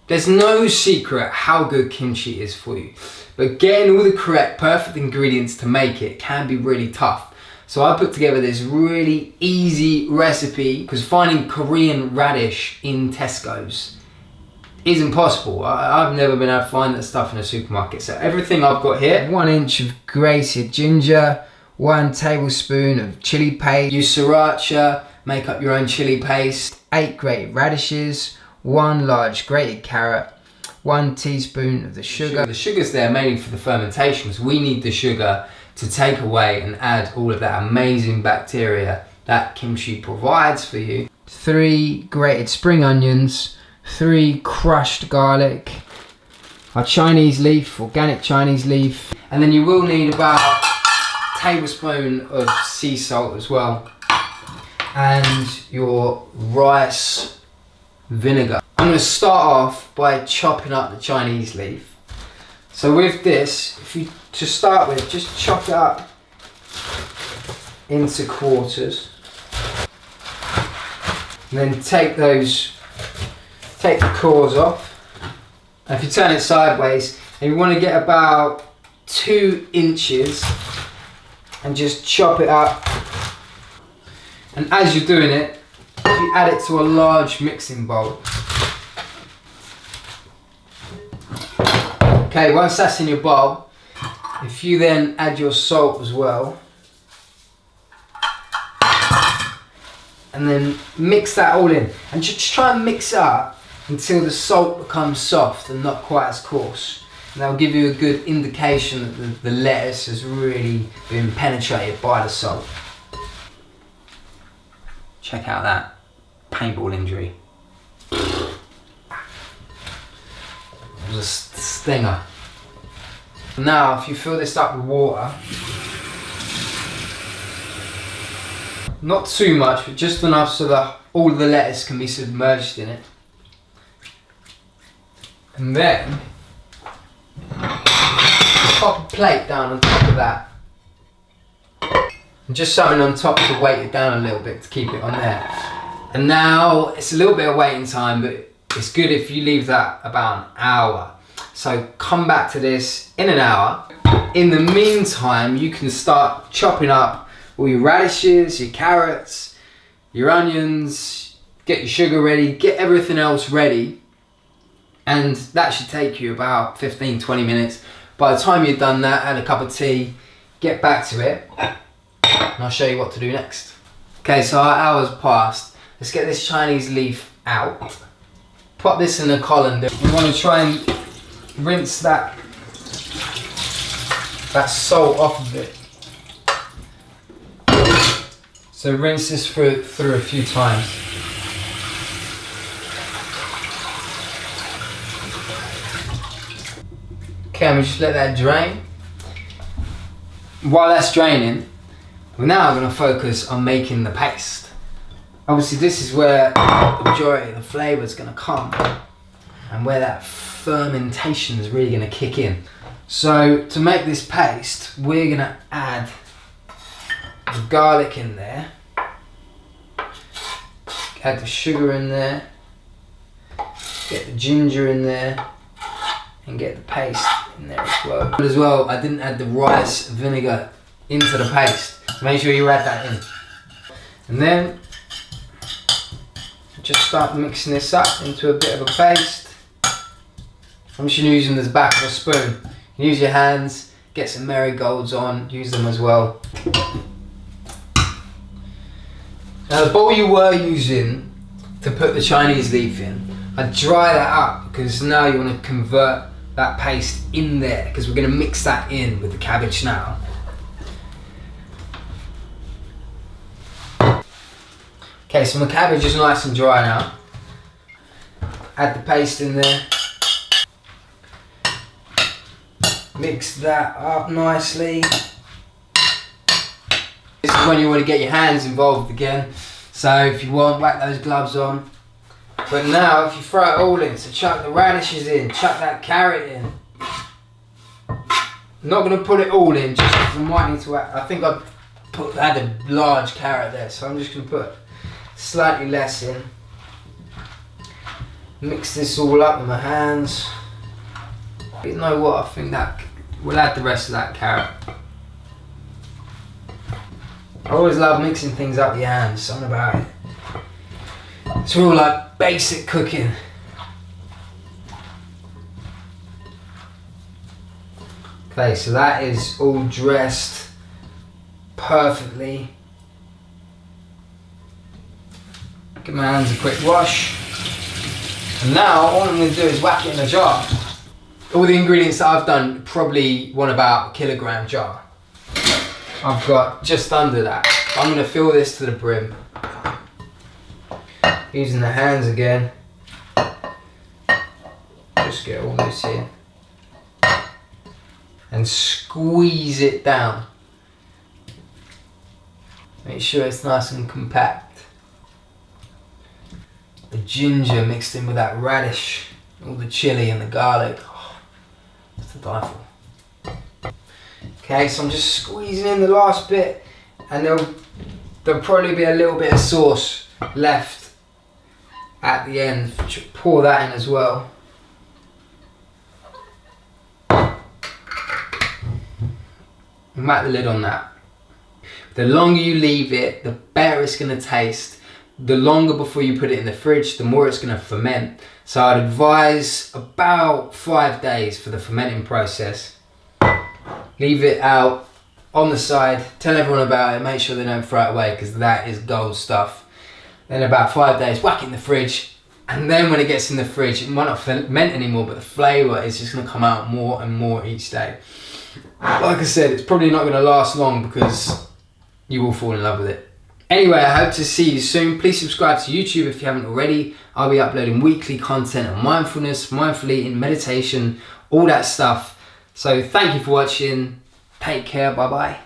There's no secret how good kimchi is for you, but getting all the correct, perfect ingredients to make it can be really tough. So I put together this really easy recipe, because finding Korean radish in Tesco's isn't possible. I've never been able to find that stuff in a supermarket. So everything I've got here: 1 inch of grated ginger, 1 tablespoon of chili paste, use sriracha, make up your own chili paste, 8 grated radishes, 1 large grated carrot, 1 teaspoon of the sugar. The sugar's there mainly for the fermentation, because we need the sugar to take away and add all of that amazing bacteria that kimchi provides for you. 3 grated spring onions, 3 crushed garlic, our Chinese leaf, organic Chinese leaf, and then you will need about a tablespoon of sea salt as well, and your rice vinegar. I'm going to start off by chopping up the Chinese leaf. So with this, to start with, just chop it up into quarters, and then take the cores off. And if you turn it sideways, and you want to get about 2 inches, and just chop it up. And as you're doing it, you add it to a large mixing bowl. Okay, once that's in your bowl, if you then add your salt as well, and then mix that all in, and just try and mix it up until the salt becomes soft and not quite as coarse. And that'll give you a good indication that the lettuce has really been penetrated by the salt. Check out that paintball injury. It was a stinger. Now, if you fill this up with water, not too much, but just enough so that all the lettuce can be submerged in it. And then, pop a plate down on top of that. And just something on top to weight it down a little bit to keep it on there. And now, it's a little bit of waiting time, but it's good if you leave that about an hour. So come back to this in an hour. In the meantime, you can start chopping up all your radishes, your carrots, your onions, get your sugar ready, get everything else ready. And that should take you about 15-20 minutes. By the time you've done that, add a cup of tea, get back to it, and I'll show you what to do next. Okay, so our hour's passed. Let's get this Chinese leaf out. Put this in a colander. You want to try and rinse that salt off of it. So rinse this through a few times. Okay, and we just let that drain. While that's draining, we're now going to focus on making the paste. Obviously this is where the majority of the flavour is going to come, and where that fermentation is really going to kick in. So to make this paste, we're going to add the garlic in there, add the sugar in there, get the ginger in there, and get the paste in there as well. But as well, I didn't add the rice vinegar into the paste, so make sure you add that in. And then just start mixing this up into a bit of a paste. I'm just using this back of a spoon. You can use your hands, get some marigolds on, use them as well. Now the bowl you were using to put the Chinese leaf in, I dry that up because now you want to convert that paste in there, because we're going to mix that in with the cabbage now. Okay, so my cabbage is nice and dry now. Add the paste in there. Mix that up nicely. This is when you want to get your hands involved again. So if you want, whack those gloves on. But now if you throw it all in, so chuck the radishes in, chuck that carrot in. I'm not going to put it all in, just because I might need to add, I think I had a large carrot there, so I'm just going to put slightly less in. Mix this all up with my hands. You know what, I think that we'll add the rest of that carrot. I always love mixing things up with your hands, something about it. It's real like basic cooking. Okay, so that is all dressed perfectly. Give my hands a quick wash. And now all I'm going to do is whack it in a jar. All the ingredients that I've done probably want about a kilogram jar. I've got just under that. I'm going to fill this to the brim. Using the hands again. Just get all this in. And squeeze it down. Make sure it's nice and compact. The ginger mixed in with that radish, all the chili and the garlic. Oh, it's to die for. Okay, so I'm just squeezing in the last bit, and there'll probably be a little bit of sauce left at the end. Pour that in as well. Mat the lid on that. The longer you leave it, the better it's going to taste. The longer before you put it in the fridge, the more it's going to ferment. So I'd advise about 5 days for the fermenting process. Leave it out on the side, tell everyone about it, make sure they don't throw it away because that is gold stuff. Then about 5 days, whack it in the fridge, and then when it gets in the fridge, it might not ferment anymore, but the flavour is just going to come out more and more each day. Like I said, it's probably not going to last long because you will fall in love with it. Anyway, I hope to see you soon. Please subscribe to YouTube if you haven't already. I'll be uploading weekly content on mindfulness, mindful eating, meditation, all that stuff. So thank you for watching. Take care. Bye bye.